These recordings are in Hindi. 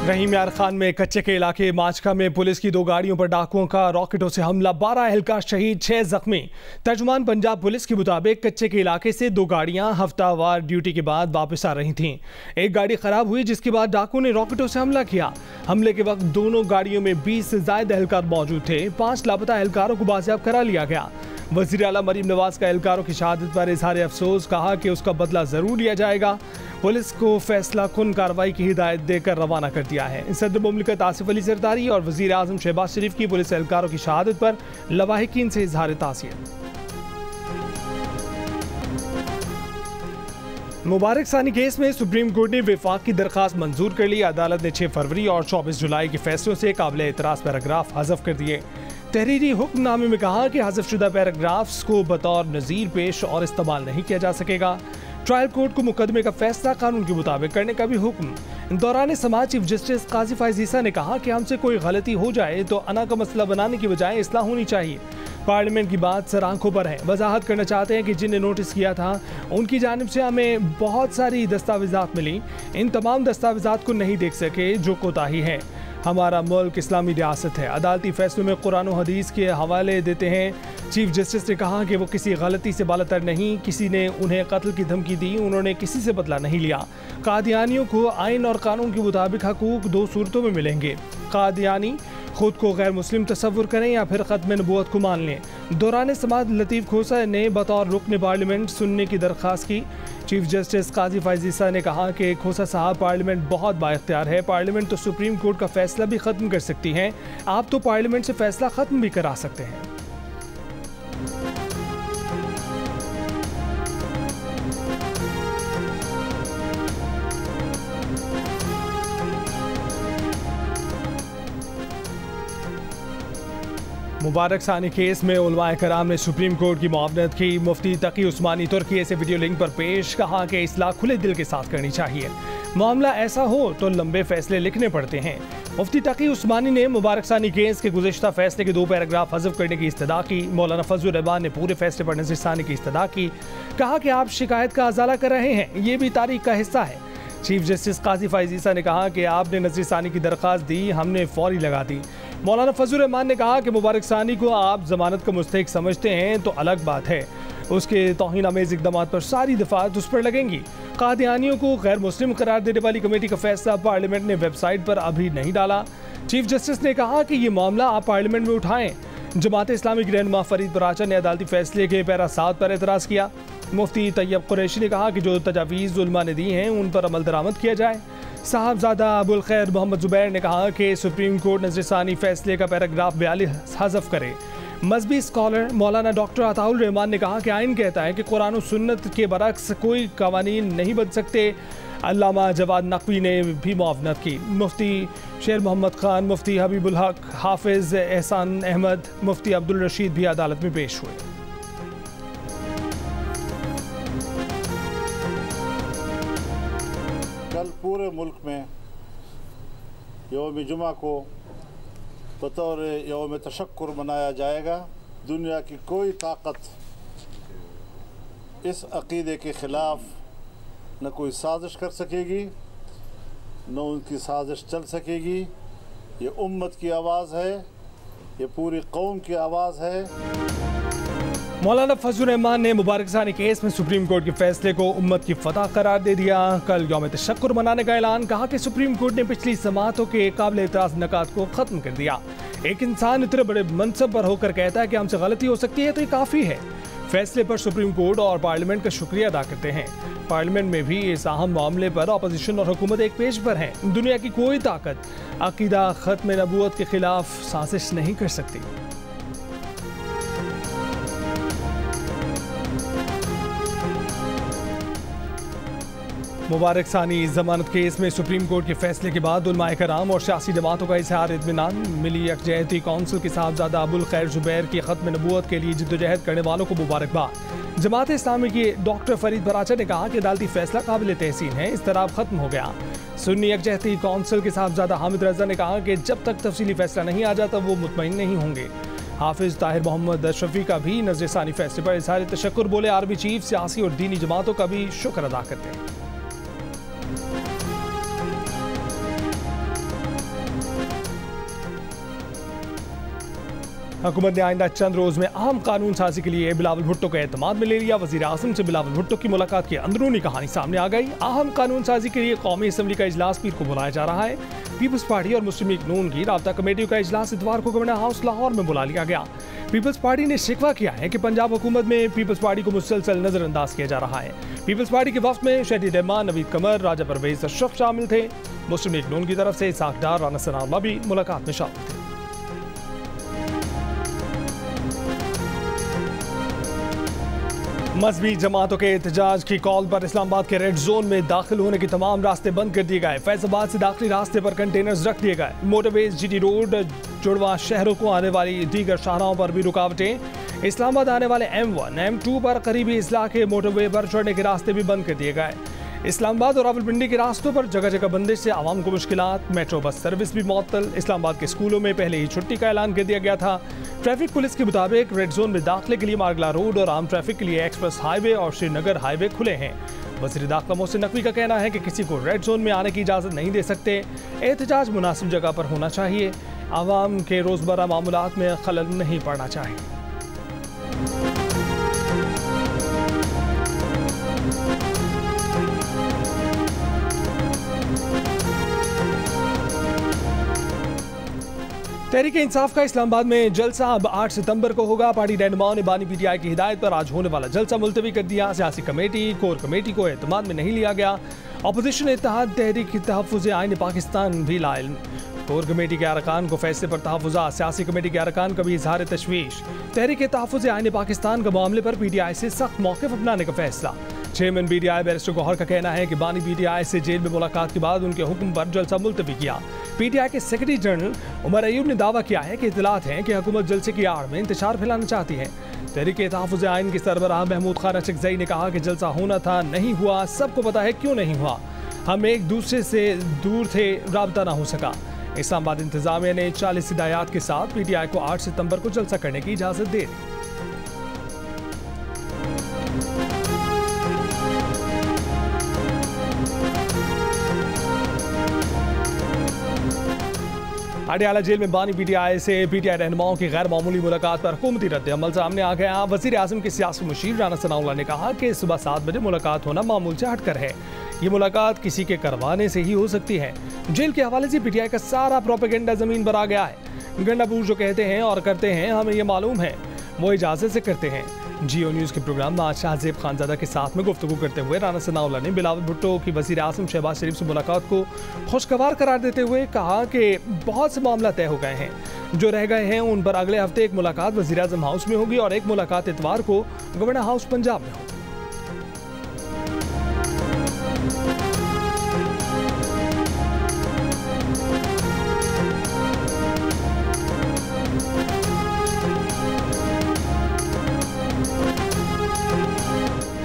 रहीम यार खान में कच्चे के इलाके माचका में पुलिस की 2 गाड़ियों पर डाकुओं का रॉकेटों से हमला, 12 एहलकार शहीद, 6 जख्मी। तर्जुमान पंजाब पुलिस के मुताबिक कच्चे के इलाके से 2 गाड़ियां हफ्तावार ड्यूटी के बाद वापस आ रही थीं। एक गाड़ी खराब हुई जिसके बाद डाकुओं ने रॉकेटों से हमला किया। हमले के वक्त दोनों गाड़ियों में 20 से ज्यादा एहलकार मौजूद थे। 5 लापता एहलकारों को बाजियाब करा लिया गया। वज़ीर आला मरीम नवाज का एहलकारों की शहादत पर इजहार अफसोस, कहा कि उसका बदला जरूर लिया जाएगा। पुलिस को फैसला कुन कार्रवाई की हिदायत देकर रवाना कर दिया है। सदर मुमलिकत आसिफ अली जरदारी और वज़ीर आज़म शहबाज शरीफ की पुलिस एहलकारों की शहादत पर लवाहिकीन से इजहार ताज़ियत। मुबारक सानी केस में सुप्रीम कोर्ट ने विफाक की दरखास्त मंजूर कर ली। अदालत ने 6 फरवरी और 24 जुलाई के फैसलों से काबिल एतराज़ पैराग्राफ हज़फ कर दिए। तहरीरी हुक्मनामे में कहा कि हज़फ शुदा पैराग्राफ्स को बतौर नज़ीर पेश और इस्तेमाल नहीं किया जा सकेगा। ट्रायल कोर्ट को मुकदमे का फैसला कानून के मुताबिक करने का भी हुक्म। दौरान समाज चीफ जस्टिस काजी फैज़ ईसा ने कहा कि हमसे कोई गलती हो जाए तो अना का मसला बनाने की बजाय इस्लाह होनी चाहिए। पार्लियामेंट की बात सर आंखों पर है। वजाहत करना चाहते हैं कि जिन्हें नोटिस किया था उनकी जानिब से हमें बहुत सारी दस्तावेज़ात मिली। इन तमाम दस्तावेज़ात को नहीं देख सके जो कोताही है। हमारा मुल्क इस्लामी रियासत है। अदालती फैसलों में कुरान और हदीस के हवाले देते हैं। चीफ जस्टिस ने कहा कि वो किसी गलती से बालातर नहीं, किसी ने उन्हें कत्ल की धमकी दी, उन्होंने किसी से बदला नहीं लिया। कादियानियों को आइन और कानून के मुताबिक हकूक 2 सूरतों में मिलेंगे। कादियानी खुद को गैर मुस्लिम तस्वुर करें या फिर ख़त्म नबूवत को मान लें। दौरान समाअत लतीफ़ खोसा ने बतौर रुकन पार्लियामेंट सुनने की दरख्वास्त की। चीफ जस्टिस काजी फैज़ ईसा ने कहा कि खोसा साहब, पार्लियामेंट बहुत बाइख्तियार है। पार्लियामेंट तो सुप्रीम कोर्ट का फैसला भी ख़त्म कर सकती है। आप तो पार्लियामेंट से फैसला ख़त्म भी करा सकते हैं। मुबारक सानी केस में उलमाए कराम ने सुप्रीम कोर्ट की मुआवनत की। मुफ्ती तकी उस्मानी तुर्की से वीडियो लिंक पर पेश, कहा कि इस्लाह खुले दिल के साथ करनी चाहिए। मामला ऐसा हो तो लंबे फैसले लिखने पड़ते हैं। मुफ्ती तकी उस्मानी ने मुबारक सानी केस के गुज़िश्ता फैसले के 2 पैराग्राफ हज़फ करने की इस्तदा की। मौलाना फजलुर रहमान ने पूरे फैसले पर नज़रसानी की इस्तदा की। कहा कि आप शिकायत का अजाला कर रहे हैं, ये भी तारीख का हिस्सा है। चीफ जस्टिस काजी फैज़ ईसा ने कहा कि आपने नज़रसानी की दरख्वास्त दी, हमने फौरी लगा दी। मौलाना फजलुर रहमान ने कहा कि मुबारक सानी को आप जमानत का मुस्तहिक समझते हैं तो अलग बात है, उसके तौहीन आमेज़ इक़दाम पर सारी दफ़ात उस पर लगेंगी। कादियानियों को गैर मुस्लिम करार देने वाली कमेटी का फैसला पार्लियामेंट ने वेबसाइट पर अभी नहीं डाला। चीफ जस्टिस ने कहा कि ये मामला आप पार्लियामेंट में उठाएं। जमात इस्लामी के रहनुमा फरीद बराचा ने अदालती फैसले के पैरा 7 पर एतराज़ किया। मुफ्ती तैयब कुरैशी ने कहा कि जो तजावीज़ उलमा ने दी हैं उन पर अमल दरामद किया जाए। साहबजादा अबुल खैर मोहम्मद जुबैर ने कहा कि सुप्रीम कोर्ट नज़रसानी फैसले का पैराग्राफ 42 हज़फ करे। मजहबी स्कॉलर मौलाना डॉक्टर अताउल रहमान ने कहा कि आइन कहता है कि कुरान और सुन्नत के बरक्स कोई कवानीन नहीं बन सकते। अल्लामा जवाद नकवी ने भी मुआवनत की। मुफ्ती शेर मोहम्मद खान, मुफ्ती हबीबुल हक, हाफिज़ एहसान अहमद, मुफ्ती अब्दुल रशीद भी अदालत में पेश हुए। कल पूरे मुल्क में यौम जुमा को बतौर यौम तशक्कुर मनाया जाएगा। दुनिया की कोई ताकत इस अक़ीदे के ख़िलाफ़ न कोई साजिश कर सकेगी, न उनकी साजिश चल सकेगी। ये उम्मत की आवाज़ है, ये पूरी कौम की आवाज़ है। मौलाना फजलुर रहमान ने मुबारक सानी केस में सुप्रीम कोर्ट के फैसले को उम्मत की फतह करार दे दिया। कल यौम तशक्कुर मनाने का ऐलान, कहा कि सुप्रीम कोर्ट ने पिछली समातों के काबिल एतराज़ नकात को ख़त्म कर दिया। एक इंसान इतने बड़े मनसब पर होकर कहता है कि हमसे गलती हो सकती है तो ये काफ़ी है। फैसले पर सुप्रीम कोर्ट और पार्लियामेंट का शुक्रिया अदा करते हैं। पार्लियामेंट में भी इस अहम मामले पर अपोजिशन और हुकूमत एक पेज पर है। दुनिया की कोई ताकत अकीदा ख़त्म नबूवत के खिलाफ साजिश नहीं कर सकती। मुबारक सानी जमानत केस में सुप्रीम कोर्ट के फैसले के बाद उलमाए कराम और सियासी जमातों का इजहार इत्मीनान। मिली यकजहती कौंसिल के साहबजादा अबुल खैर जुबैर की ख़त्म नबूवत के लिए जिद्दोजहद करने वालों को मुबारकबाद। जमात इस्लामी के डॉक्टर फरीद बराचा ने कहा कि अदालती फैसला काबिल तहसीन है, इज़्तिराब ख़त्म हो गया। सुन्नी यकजहती कौंसिल के साहबजादा हामिद रजा ने कहा कि जब तक तफसीली फैसला नहीं आ जाता वो मुतमईन नहीं होंगे। हाफिज़ ताहिर मोहम्मद अशरफी का भी नज़रसानी फैसले पर इजहार तशक्कुर, बोले आर्मी चीफ सियासी और दीनी जमातों का भी शुक्र अदा करते हैं। हुकूमत ने आइंदा चंद रोज में अहम कानून साजी के लिए बिलावल भुट्टो को एतमाद में ले लिया। वजीर आजम से बिलावल भुट्टो की मुलाकात की अंदरूनी कहानी सामने आ गई। अहम कानून साजी के लिए कौमी असम्बली का इजलास पीर को बुलाया जा रहा है। पीपल्स पार्टी और मुस्लिम लीग नून की राब्ता कमेटी का इजलास इतवार को गवर्नर हाउस लाहौर में बुला लिया गया। पीपल्स पार्टी ने शिकवा किया है कि पंजाब हुकूमत में पीपल्स पार्टी को मुसलसल नजरअंदाज किया जा रहा है। पीपल्स पार्टी के वफ्द में शहरी रहमान, नवीद कमर, राजा परवेज अशरफ शामिल थे। मुस्लिम लीग नून की तरफ से इसाक डार, राना सनाउल्लाह भी मुलाकात में शामिल थे। मजहबी जमातों के एहतजाज की कॉल पर इस्लामाबाद के रेड जोन में दाखिल होने के तमाम रास्ते बंद कर दिए गए। फैजाबाद से दाखिली रास्ते पर कंटेनर्स रख दिए गए। मोटरवेज, जीटी रोड, जुड़वा शहरों को आने वाली दीगर शाहराहों पर भी रुकावटें। इस्लामाबाद आने वाले M1, M2 पर करीबी इजला के मोटरवे पर चढ़ने के रास्ते भी बंद कर दिए गए। इस्लामाबाद और रावलपिंडी के रास्तों पर जगह जगह बंदिश से आवाम को मुश्किलात। मेट्रो बस सर्विस भी मुअत्तल। इस्लामाबाद के स्कूलों में पहले ही छुट्टी का ऐलान कर दिया गया था। ट्रैफिक पुलिस के मुताबिक रेड जोन में दाखिले के लिए मारगला रोड और आम ट्रैफिक के लिए एक्सप्रेस हाईवे और श्रीनगर हाईवे खुले हैं। वज़ीर दाखिला मोहसिन नकवी का कहना है कि किसी को रेड जोन में आने की इजाज़त नहीं दे सकते। एहतजाज मुनासिब जगह पर होना चाहिए। आवाम के रोज़मर्रा मामूलात में खलल नहीं पड़ना चाहिए। तहरीक इंसाफ का इस्लामाबाद में जलसा अब 8 सितंबर को होगा। पार्टी रहनुमाओं ने बानी पीटीआई की हिदायत पर आज होने वाला जलसा मुलतवी कर दिया। सियासी कमेटी, कोर कमेटी को एतमाद में नहीं लिया गया। अपोजिशन इत्तेहाद तहरीक तहफ़्फ़ुज़ आइन पाकिस्तान भी लाए। कोर कमेटी के अरकान को फैसले पर तहफ़्फ़ुज़ात, सियासी कमेटी के अरकान का भी इजहार तशवीश। तहरीक तहफ़्फ़ुज़ आइन पाकिस्तान का मामले पर पीटीआई से सख्त मौक़िफ़ अपनाने का फैसला। चेयरमैन पीटीआई बैरिस्टर गौहर का कहना है कि बानी पीटीआई से जेल में मुलाकात के बाद उनके हुक्म पर जलसा मुलतवी किया। पीटीआई के सेक्रेटरी जनरल उमर अयूब ने दावा किया है कि इत्तलात हैं कि हुकूमत जलसे की आड़ में इंतशार फैलाना चाहती है। तहरीक तहफ़्फ़ुज़ आइन के सरबराह महमूद खान अचकज़ई ने कहा कि जलसा होना था, नहीं हुआ। सबको पता है क्यों नहीं हुआ। हम एक दूसरे से दूर थे, राब्ता ना हो सका। इस्लामाबाद इंतजामिया ने 40 हिदायत के साथ पीटीआई को 8 सितंबर को जलसा करने की इजाज़त दे दी। अडयाला जेल में बानी पीटीआई से पीटीआई रहनुमाओं की गैर मामूली मुलाकात पर हुकूमती रद्द-ए-अमल सामने आ गया। वज़ीर आज़म के सियासी मुशीर राना सनाउल्लाह ने कहा कि सुबह 7 बजे मुलाकात होना मामूल से हटकर है। ये मुलाकात किसी के करवाने से ही हो सकती है। जेल के हवाले से पीटीआई का सारा प्रोपेगेंडा जमीन पर आ गया है। गंडापुर जो कहते हैं और करते हैं, हमें ये मालूम है, वो इजाज़त से करते हैं। जियो न्यूज़ के प्रोग्राम में आज शाहजेब खानजादा के साथ में गुफ्तगू करते हुए राना सनाउल्लाह ने बिलावल भुट्टो की वज़ीर आज़म शहबाज शरीफ से मुलाकात को खुशगवार करार देते हुए कहा कि बहुत से मामला तय हो गए हैं। जो रह गए हैं उन पर अगले हफ्ते एक मुलाकात वज़ीर आज़म हाउस में होगी और एक मुलाकात इतवार को गवर्नर हाउस पंजाब में होगी।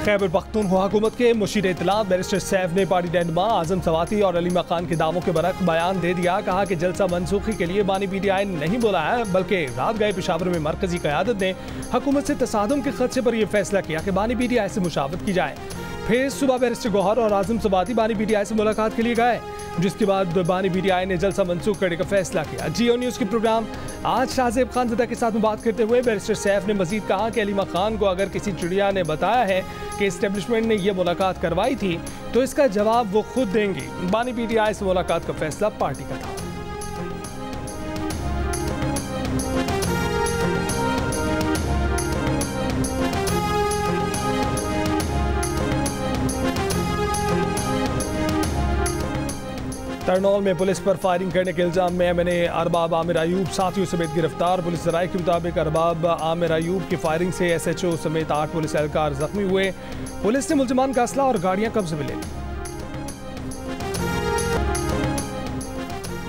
खैबर पख्तूनख्वा हुकूमत के मुशीर इत्तलात बैरिस्टर सैफ ने पार्टी रहनुमा आजम सवाती और अली मकान के दावों के बरख बयान दे दिया। कहा कि जलसा मनसूखी के लिए बानी पीटीआई ने नहीं बुलाया, बल्कि रात गए पेशावर में मरकजी क़यादत ने हुकूमत से तसादुम के खदशे पर यह फैसला किया कि बानी पीटीआई से मुशावरत की जाए। फिर सुबह बैरिस्टर गौहर और आजम सवाती बानी पीटीआई से मुलाकात के लिए गए, जिसके बाद बानी पीटीआई ने जलसा मनसूख करने का फैसला किया। जियो न्यूज़ के प्रोग्राम आज शाहजेब खानजादा के साथ में बात करते हुए बैरिस्टर सैफ ने मजीद कहा कि अली मकान को अगर किसी चिड़िया ने बताया है कि इस्टेब्लिशमेंट ने यह मुलाकात करवाई थी तो इसका जवाब वो खुद देंगी। बानी पीटीआई से मुलाकात का फैसला पार्टी का था। तरनौल में पुलिस पर फायरिंग करने के इल्जाम में एमएनए अरबाब आमिर अयूब साथियों समेत गिरफ्तार। पुलिस ज़राए के मुताबिक अरबाब आमिर अयूब की फायरिंग से एसएचओ समेत 8 पुलिस एहलकार जख्मी हुए। पुलिस ने मुल्जिमान का असला और गाड़ियां कब्जे में ले ली।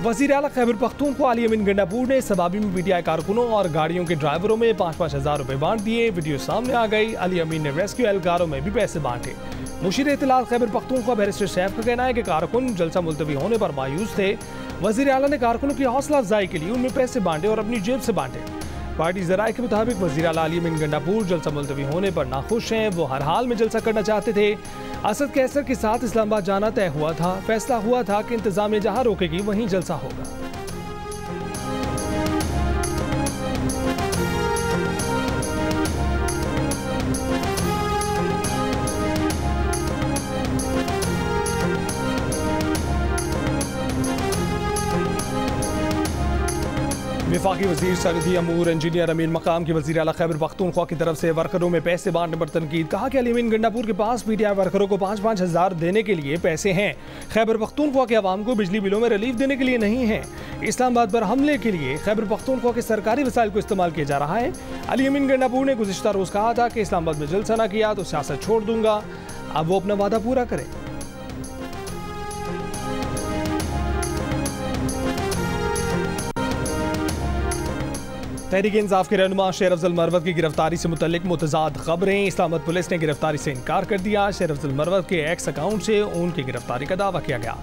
वज़ीर आला खैबर पख्तूनख्वा अली अमीन गंडापुर ने सबाबी में पीटीआई कारकुनों और गाड़ियों के ड्राइवरों में 5-5 हज़ार रुपए बांट दिए। वीडियो सामने आ गई। अली अमीन ने रेस्क्यू एहलकारों में भी पैसे बांटे। मुशीर इत्तलात खैबर पख्तूनख्वा बैरिस्टर सैफ का कहना है कि कारकुन जलसा मुलतवी होने पर मायूस थे। वज़ीर आला ने कारकुनों की हौसला अफजाई के लिए उनमें पैसे बांटे और अपनी जेब से बांटे। पार्टी ज़राए के मुताबिक वज़ीर आला अली अमीन गंडापुर जलसा मुलतवी होने पर नाखुश हैं। वो हर हाल में जलसा करना चाहते थे। असद कैसर के साथ इस्लामाबाद जाना तय हुआ था। फैसला हुआ था कि इंतजामिया जहां रोकेगी वहीं जलसा होगा। वफाकी वज़ीर सरहदी अमूर इंजीनियर अमीर मकाम के वज़ीर आला खैबर पख्तूनख्वा की तरफ से वर्करों में पैसे बांटने पर तनकीद। कहा कि अली-अमीन गंडापुर के पास पीटीआई वर्करों को 5-5 हज़ार देने के लिए पैसे हैं, खैबर पख्तूनख्वा के अवाम को बिजली बिलों में रिलीफ देने के लिए नहीं है। इस्लामाबाद पर हमले के लिए खैबर पख्तूनख्वा के सरकारी वसाइल को इस्तेमाल किया जा रहा है। अली-अमीन गंडापुर ने गुज़िश्ता रोज़ कहा था कि इस्लामाबाद में जलसा न किया तो सियासत छोड़ दूंगा। अब वो अपना वादा पूरा करें। तहरीक-ए-इंसाफ के रहनुमा शेर अफजल मरवत की गिरफ्तारी से मुतल्लिक मुतज़ाद खबरें। इस्लामाबाद पुलिस ने गिरफ्तारी से इनकार कर दिया। शेर अफजल मरवत के एक्स अकाउंट से उनकी गिरफ्तारी का दावा किया गया।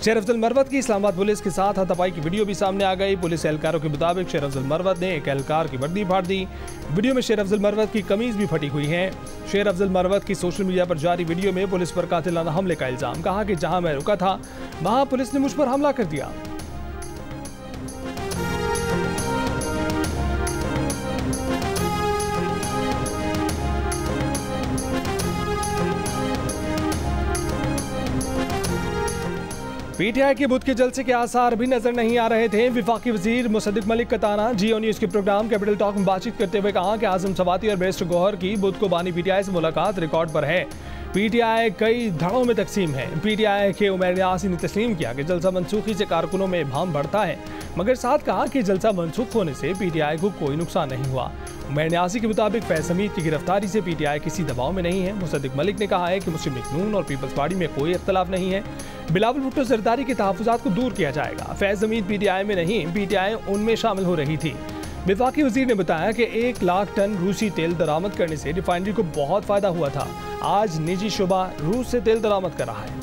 शेर अफजल मरवत की इस्लामाबाद पुलिस के साथ हाथापाई की वीडियो भी सामने आ गई। पुलिस एहलकारों के मुताबिक शेर अफजल मरवत ने एक एहलकार की वर्दी फाड़ दी। वीडियो में शेर अफजल मरवत की कमीज भी फटी हुई है। शेर अफजल मरवत की सोशल मीडिया पर जारी वीडियो में पुलिस पर कातिलाना हमले का इल्जाम। कहा कि जहां मैं रुका था वहां पुलिस ने मुझ पर हमला कर दिया। पीटीआई के बुध के जलसे के आसार भी नजर नहीं आ रहे थे। वफाकी वजीर मुसद्दिक मलिक का ताना। जियो न्यूज के प्रोग्राम कैपिटल टॉक में बातचीत करते हुए कहा कि आजम सवाती और बैरिस्टर गौहर की बुध को बानी पीटीआई से मुलाकात रिकॉर्ड पर है। पीटीआई कई धड़ों में तकसीम है। पीटीआई के उमर न्यासी ने तस्लीम किया कि जलसा मनसूखी से कारकुनों में भाम बढ़ता है, मगर साथ कहा कि जलसा मनसूख होने से पीटीआई को कोई नुकसान नहीं हुआ। उमर न्यासी के मुताबिक फैज हमीद की गिरफ्तारी से पीटीआई किसी दबाव में नहीं है। मुसद्दिक मलिक ने कहा है कि मुस्लिम लीग नून और पीपल्स पार्टी में कोई इख्तलाफ नहीं है। बिलावल भुट्टो जरदारी के तहफ़्फ़ुज़ात को दूर किया जाएगा। फैज हमीद पीटीआई में नहीं, पीटीआई उनमें शामिल हो रही थी। वफाकी वजीर ने बताया कि 1 लाख टन रूसी तेल दरामद करने से रिफाइनरी को बहुत फायदा हुआ था। आज निजी शुबा रूस से तेल दरामद कर रहा है।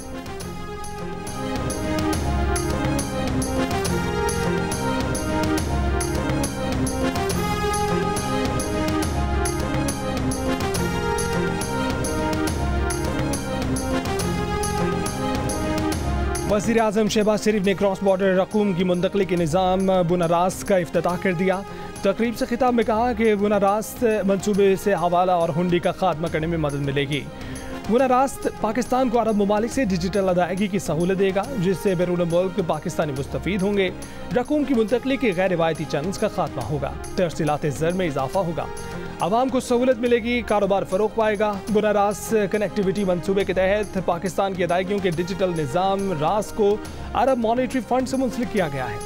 वज़ीर आज़म शहबाज शरीफ ने क्रॉस बॉर्डर रकूम की मुंतकली के निज़ाम बुनारास्त का इफ्तिताह कर दिया। तकरीब से खिताब में कहा कि बुनारास्त मनसूबे से हवाला और हुंडी का खात्मा करने में मदद मिलेगी। बुनारास्त पाकिस्तान को अरब ममालिक से डिजिटल अदायगी की सहूलत देगा, जिससे बैरून मुल्क पाकिस्तानी मुस्तफ़ीद होंगे। रकूम की मुंतकली के गैर रिवायती चैनल्स का खात्मा होगा। तरसीलात ज़र में इजाफा होगा। आवाम को सहूलत मिलेगी, कारोबार फ़रोग़ पाएगा। बुनारास्त कनेक्टिविटी मनसूबे के तहत पाकिस्तान की अदायगियों के डिजिटल निज़ाम रास को अरब मॉनेटरी फंड से मुंसलिक किया गया है।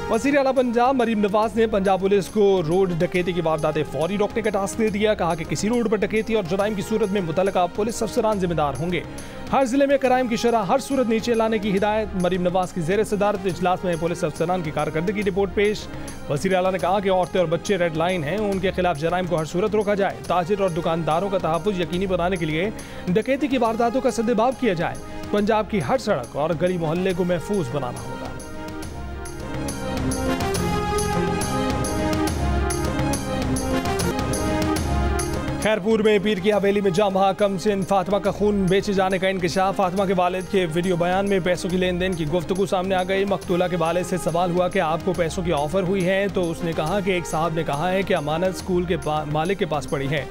वज़ीर आला पंजाब मरीम नवाज ने पंजाब पुलिस को रोड डकैती की वारदातें फौरी रोकने का टास्क दे दिया। कहा कि किसी रोड पर डकैती और जराइम की सूरत में मुतल्लिका पुलिस अफसरान जिम्मेदार होंगे। हर जिले में क्राइम की शरह हर सूरत नीचे लाने की हिदायत। मरीम नवाज की ज़ेर सदारत इजलास में पुलिस अफसरान की कारकर्दगी रिपोर्ट पेश। वज़ीर आला ने कहा कि औरतें और बच्चे रेड लाइन हैं, उनके खिलाफ जराइम को हर सूरत रोका जाए। ताजिर और दुकानदारों का तहफ़्फ़ुज़ यकीनी बनाने के लिए डकैती की वारदातों का सद्देबाब किया जाए। पंजाब की हर सड़क और गली मोहल्ले को महफूज बनाना होगा। खैरपुर में पीर की हवेली में जामा कमसिन फातिमा का खून बेचे जाने का इंकशाफ। फातिमा के वालिद के वीडियो बयान में पैसों की लेन देन की गुफ्तगू सामने आ गई। मकतूला के वालिद से सवाल हुआ कि आपको पैसों की ऑफर हुई है, तो उसने कहा कि एक साहब ने कहा है कि अमानत स्कूल के मालिक के पास पड़ी है।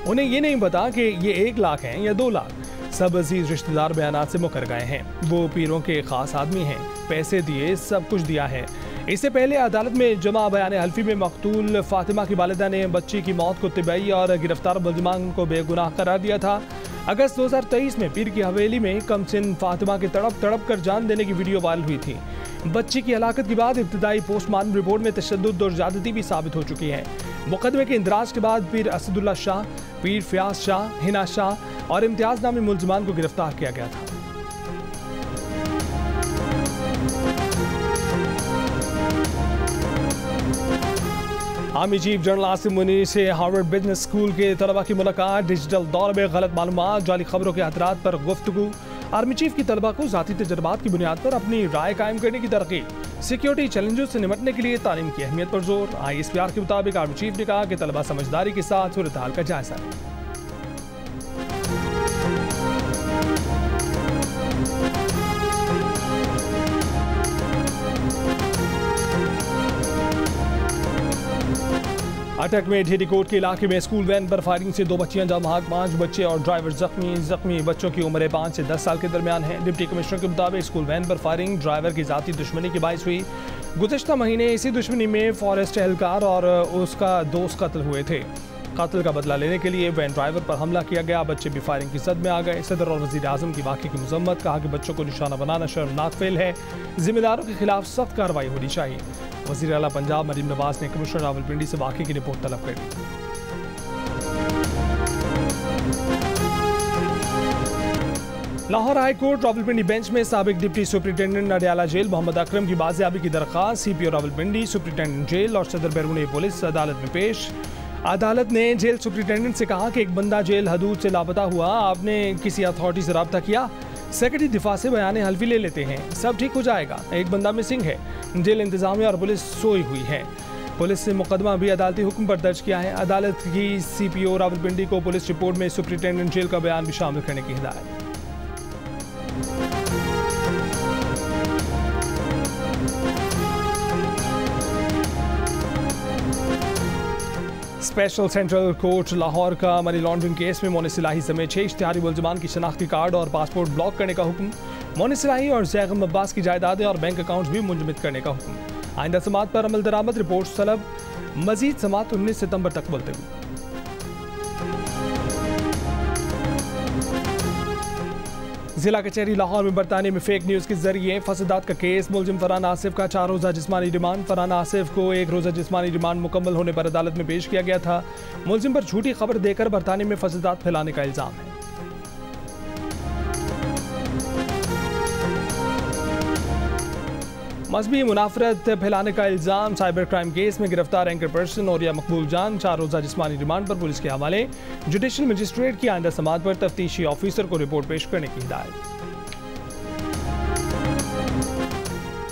उन्हें ये नहीं पता कि ये 1 लाख हैं या 2 लाख। सब अजीज रिश्तेदार बयानात से मुकर गए हैं। वो पीरों के खास आदमी हैं, पैसे दिए, सब कुछ दिया है। इससे पहले अदालत में जमा बयान हल्फी में मकतूल फातिमा की वालिदा ने बच्ची की मौत को तिबई और गिरफ्तार मुलजिमान को बेगुनाह करार दिया था। अगस्त 2023 में पीर की हवेली में कमसिन फातिमा के तड़प कर जान देने की वीडियो वायरल हुई थी। बच्ची की हलाकत के बाद इब्तदाई पोस्टमार्टम रिपोर्ट में तशद्दुद और ज़्यादती भी साबित हो चुकी है। मुकदमे के इंदराज के बाद पीर असदुल्ला शाह, पीर फयाज शाह, हिना शाह और इम्तियाज नामी मुलजिमान को गिरफ्तार किया गया था। Army chief general Asim Munir से हार्वर्ड बिजनेस स्कूल के तलबा की मुलाकात। डिजिटल दौर में गलत मालूमात, जाली खबरों के खतरात पर गुफ्तगू। आर्मी चीफ की तलबा को ज़ाती तजर्बात की बुनियाद पर अपनी राय कायम करने की तरकीब। सिक्योरिटी चैलेंजों से निपटने के लिए तालीम की अहमियत पर जोर। ISPR के मुताबिक आर्मी चीफ ने कहा कि तलबा समझदारी के साथ सूरत हाल का जायजा लें। अटक में ढेरीकोट के इलाके में स्कूल वैन पर फायरिंग से 2 बच्चियां जम आग, 5 बच्चे और ड्राइवर जख्मी बच्चों की उम्र 5 से 10 साल के दरमियान है। डिप्टी कमिश्नर के मुताबिक स्कूल वैन पर फायरिंग ड्राइवर की जाती दुश्मनी की बाइस हुई। गुज़िश्ता महीने इसी दुश्मनी में फॉरेस्ट एहलकार और उसका दोस्त कत्ल हुए थे। कत्ल का बदला लेने के लिए वैन ड्राइवर पर हमला किया गया। बच्चे भी फायरिंग की जद में आ गए। सदर और वज़ीर आज़म की वाक़े की मज़म्मत, कहा कि बच्चों को निशाना बनाना शर्मनाक फेल है, जिम्मेदारों के खिलाफ सख्त कार्रवाई होनी चाहिए। वज़ीर आला पंजाब मरीम नवाज ने कमिश्नर रावलपिंडी से वाक़े की रिपोर्ट तलब कर दी। Lahore high court Rawalpindi bench में साबिक deputy superintendent Adiala jail Mohammad Akram की बाजियाबी की दरख्वास्त CPO रावलपिंडी, सुपरिटेंडेंट जेल और सदर बैरून पुलिस अदालत में पेश। अदालत ने जेल सुपरिटेंडेंट से कहा कि एक बंदा जेल हदूद से लापता हुआ, आपने किसी अथॉरिटी से रब्ता किया? सेक्रेटरी दिफा से बयाने हल्फी ले लेते हैं, सब ठीक हो जाएगा। एक बंदा मिसिंग है, जेल इंतजामिया और पुलिस सोई हुई है। पुलिस ने मुकदमा भी अदालती हुक्म पर दर्ज किया है। अदालत की CPO रावलपिंडी को पुलिस रिपोर्ट में सुपरिटेंडेंट जेल का बयान भी शामिल करने की हिदायत। स्पेशल सेंट्रल कोर्ट लाहौर का मनी लॉन्ड्रिंग केस में मोनिस इलाही समेत 6 इश्तिहारी मुल्ज़िमान की शनाख्ती कार्ड और पासपोर्ट ब्लॉक करने का हुक्म। मोनिस इलाही और जैगम अब्बास की जायदादें और बैंक अकाउंट्स भी मुंजमद करने का हुक्म। आइंदा समात पर अमल दरामद रिपोर्ट तलब। मजीद समात 19 सितंबर तक मुलतवी। जिला कचहरी लाहौर में बरतानिया में फेक न्यूज़ के जरिए फसादात का केस। मुलजिम फरहान आसिफ का 4 रोज़ा जिस्मानी रिमांड। फरहान आसिफ को 1 रोज़ा जिस्मानी रिमांड मुकम्मल होने पर अदालत में पेश किया गया था। मुलजिम पर झूठी खबर देकर बरतानिया में फसादात फैलाने का इल्ज़ाम है। मजहबी मुनाफरत फैलाने का इल्ज़ाम। साइबर क्राइम केस में गिरफ्तार एंकर पर्सन और या मकबूल जान 4 रोज़ा जिस्मानी रिमांड पर पुलिस के हवाले। जुडिशल मजिस्ट्रेट की आइंदा समात पर तफ्तीशी ऑफिसर को रिपोर्ट पेश करने की हिदायत।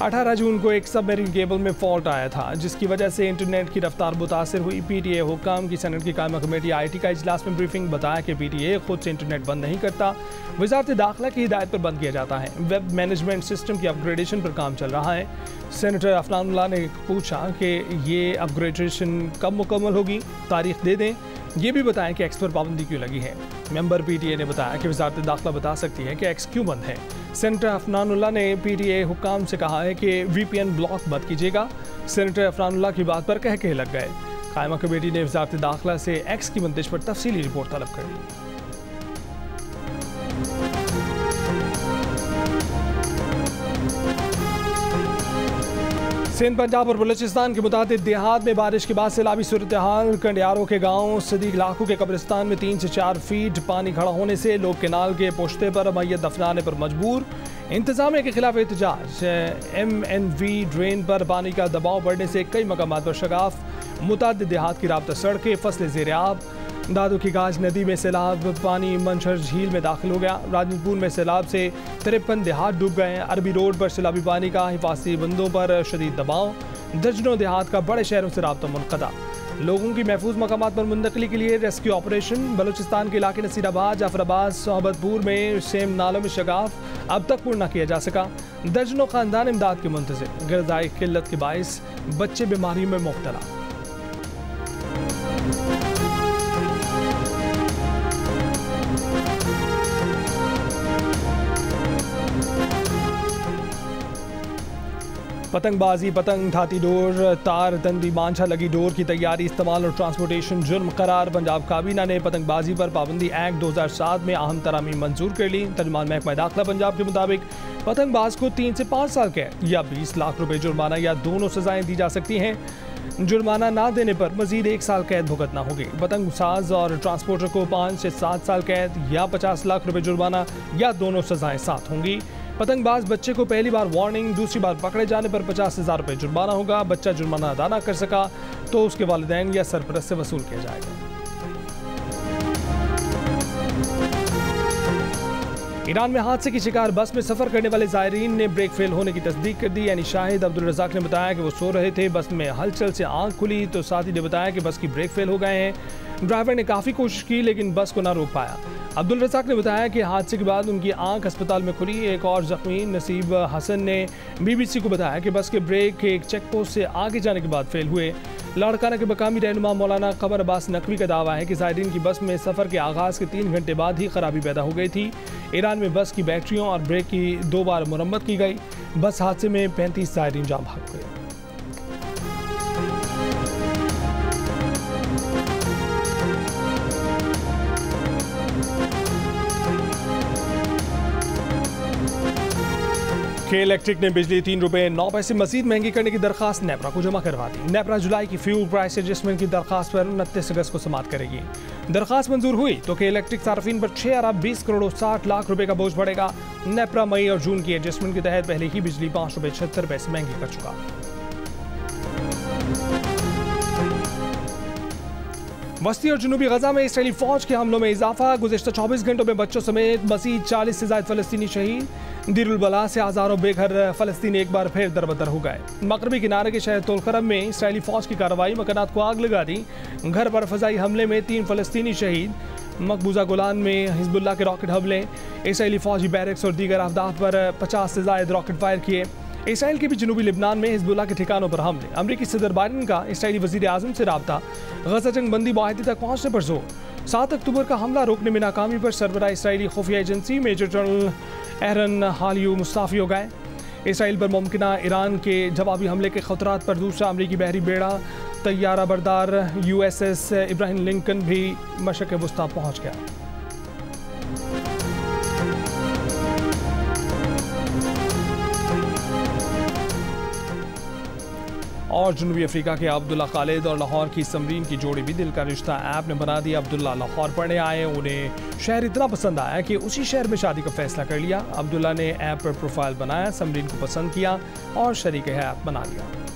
18 जून को एक सबमरीन केबल में फॉल्ट आया था, जिसकी वजह से इंटरनेट की रफ्तार मुतासर हुई। PTA हुक्काम की सेनेट की कायमा कमेटी IT का इजलास में ब्रीफिंग, बताया कि PTA खुद से इंटरनेट बंद नहीं करता, वजारत दाखिला की हिदायत पर बंद किया जाता है। वेब मैनेजमेंट सिस्टम की अपग्रेडेशन पर काम चल रहा है। सेनेटर अफनानुल्लाह ने पूछा कि ये अपग्रेडेशन कब मुकम्मल होगी, तारीख दे दें। ये भी बताएं कि एक्स पर पाबंदी क्यों लगी है। मेंबर PTA ने बताया कि वजारत दाखिला बता सकती है कि एक्स क्यों बंद है। सेनेटर अफनानुल्लाह ने PTA हुक्काम से कहा है कि VPN ब्लॉक मत कीजिएगा। सेनेटर अफनानुल्लाह की बात पर कह लग गए। कायमा कमेटी ने वजारत दाखिला से एक्स की बंदिश पर तफसीली रिपोर्ट तलब कर दी। सिंध, पंजाब और बलूचिस्तान के मुताबिक देहात में बारिश के बाद सैलाबी सूरत हाल। कंडियारों के गांव सदीक लाखों के कब्रिस्तान में 3 से 4 फीट पानी खड़ा होने से लोग केनाल के पोश्ते पर मैयत दफनाने पर मजबूर। इंतजामिया के खिलाफ एहतजाज। MNV ड्रेन पर पानी का दबाव बढ़ने से कई मकामात पर शगाफ। मुतादिद देहात की राब्ता सड़कें फसलें ज़ेर आब। दादू की गाज नदी में सैलाब पानी मंशर झील में दाखिल हो गया। राजनपुर में सैलाब से 53 देहात डूब गए। अरबी रोड पर सैलाबी पानी का हिफाजती बंदों पर शदीद दबाव। दर्जनों देहात का बड़े शहरों से राब्ता मुनक़ता। लोगों की महफूज मकामात पर मुंतकली के लिए रेस्क्यू ऑपरेशन। बलूचिस्तान के इलाके नसीराबाद, जाफराबाद, सोहबतपुर में सेम नालों में शगाफ अब तक पूर्ण न किया जा सका। दर्जनों खानदान इमदाद के मुंतज़िर। ग़िज़ाई किल्लत के बाइस बच्चे बीमारियों में मुब्तला। पतंगबाजी, पतंग ढाती डोर, तार तंदी मांझा लगी डोर की तैयारी, इस्तेमाल और ट्रांसपोर्टेशन जुर्म करार। पंजाब काबीना ने पतंगबाजी पर पाबंदी एक्ट 2007 में अहम तरामीम मंजूर कर ली। तर्जुमान महकमा दाखिला पंजाब के मुताबिक पतंगबाज को 3 से 5 साल कैद या 20 लाख रुपए जुर्माना या दोनों सजाएं दी जा सकती हैं। जुर्माना ना देने पर मजीद 1 साल कैद भुगतना होगी। पतंग साज और ट्रांसपोर्टर को 5 से 7 साल कैद या 50 लाख रुपए जुर्माना या दोनों सजाएं साथ होंगी। पतंगबाज बच्चे को पहली बार वार्निंग, दूसरी बार पकड़े जाने पर 50,000 रुपए जुर्माना होगा। बच्चा जुर्माना अदा न कर सका तो उसके वालिदैन या सरपरस्त से वसूल किया जाएगा। ईरान में हादसे की शिकार बस में सफर करने वाले ज़ायरीन ने ब्रेक फेल होने की तस्दीक कर दी। यानी शाहिद अब्दुल रज़ाक ने बताया कि वो सो रहे थे, बस में हलचल से आंख खुली तो साथी ने बताया कि बस की ब्रेक फेल हो गए हैं। ड्राइवर ने काफ़ी कोशिश की लेकिन बस को ना रोक पाया। अब्दुल रज़ाक ने बताया कि हादसे के बाद उनकी आंख अस्पताल में खुली। एक और जख्मी नसीब हसन ने BBC को बताया कि बस के ब्रेक एक चेक पोस्ट से आगे जाने के बाद फेल हुए। लाड़काना के मकामी रहनुमा मौलाना कमर अब्बास नकवी का दावा है कि ज़ायरीन की बस में सफ़र के आगाज़ के 3 घंटे बाद ही खराबी पैदा हो गई थी। ईरान में बस की बैटरियों और ब्रेक की 2 बार मुरम्मत की गई। बस हादसे में 35 ज़ायरीन जान भाग गए। के इलेक्ट्रिक ने बिजली 3 रुपये 9 पैसे मजीद महंगी करने की दरखास्त नेपरा को जमा करवा दी। नेपरा जुलाई की फ्यूल प्राइस एडजस्टमेंट की दरखास्त पर 29 अगस्त को समाअत करेगी। दरखास्त मंजूर हुई तो के इलेक्ट्रिक सार्फिन पर 6 अरब 20 करोड़ 60 लाख रुपए का बोझ पड़ेगा। नेपरा मई और जून की एडजस्टमेंट के तहत पहले ही बिजली 5 रुपये 76 पैसे महंगी कर चुका। वस्ती और जनूबी गजा में इसराइली फौज के हमलों में इजाफा। गुज़िश्ता 24 घंटों में बच्चों समेत मज़ीद 40 से ज़ायद फ़लस्तीनी शहीद। दीरुल बला से हज़ारों बेघर फ़लस्तीनी एक बार फिर दरबदर हो गए। मगरबी किनारे के शहर तोलकरम में इसराइली फौज की कार्रवाई मकानात को आग लगा दी। घर पर फ़ज़ाई हमले में 3 फ़लस्तीनी शहीद। मकबूजा गोलान में हिज़्बुल्लाह के रॉकेट हमले। इसराइली फौजी बैरक्स और दीगर अहदाफ पर 50 से ज़ायद रॉकेट फायर किए। इसराइल के भी जनूबी लिबनान में हिज़्बुल्लाह के ठिकानों पर हमले। अमरीकी सदर बाइडेन का इसराइली वज़ीर आज़म से राब्ता। गज़ा जंग बंदी मुआहदे तक पहुँचने पर जोर। 7 अक्टूबर का हमला रोकने में नाकामी पर सरबराह इसराइली खुफिया एजेंसी मेजर जनरल एहरन हालियू मुस्ताफ़ी हो गए। इसराइल पर मुमकिना ईरान के जवाबी हमले के खतरात पर दूसरा अमरीकी बहरी बेड़ा तैयारा बरदार USS इब्राहिम लिंकन भी मशक़ वुस्ता पहुँच गया। और जनूबी अफ्रीका के अब्दुल्ला खालिद और लाहौर की समरीन की जोड़ी भी दिल का रिश्ता ऐप ने बना दिया। अब्दुल्ला लाहौर पढ़ने आए, उन्हें शहर इतना पसंद आया कि उसी शहर में शादी का फैसला कर लिया। अब्दुल्ला ने ऐप पर प्रोफाइल बनाया, समरीन को पसंद किया और शरीक है ऐप बना लिया।